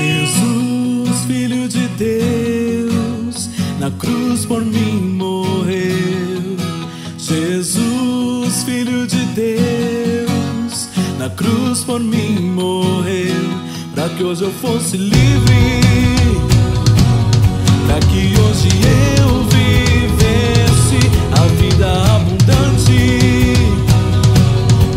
Jesus, Filho de Deus, na cruz por mim morreu. Jesus, Filho de Deus, na cruz por mim morreu, para que hoje eu fosse livre, para que hoje eu vivesse a vida abundante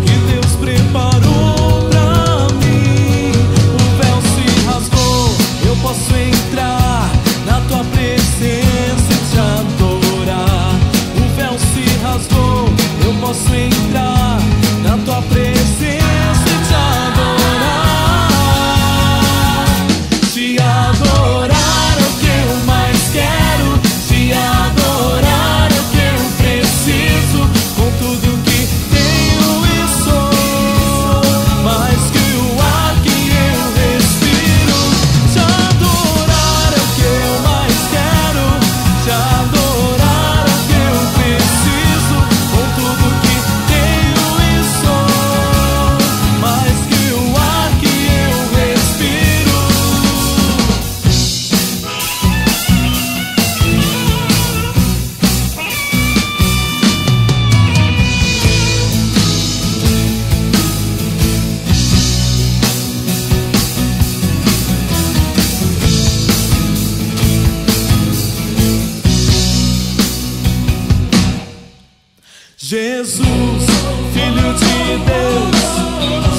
que Deus preparou pra mim. O véu se rasgou, eu posso entrar na tua presença e te adorar. O véu se rasgou, eu posso entrar na tua presença e te adorar. Te adorar é o que eu mais quero, te adorar é o que eu preciso, com tudo que tenho e sou, mais que o ar que eu respiro. Te adorar é o que eu mais quero, te adorar é o que eu preciso, com tudo que tenho e sou, mais que o ar que eu respiro. Jesus, Filho de Deus,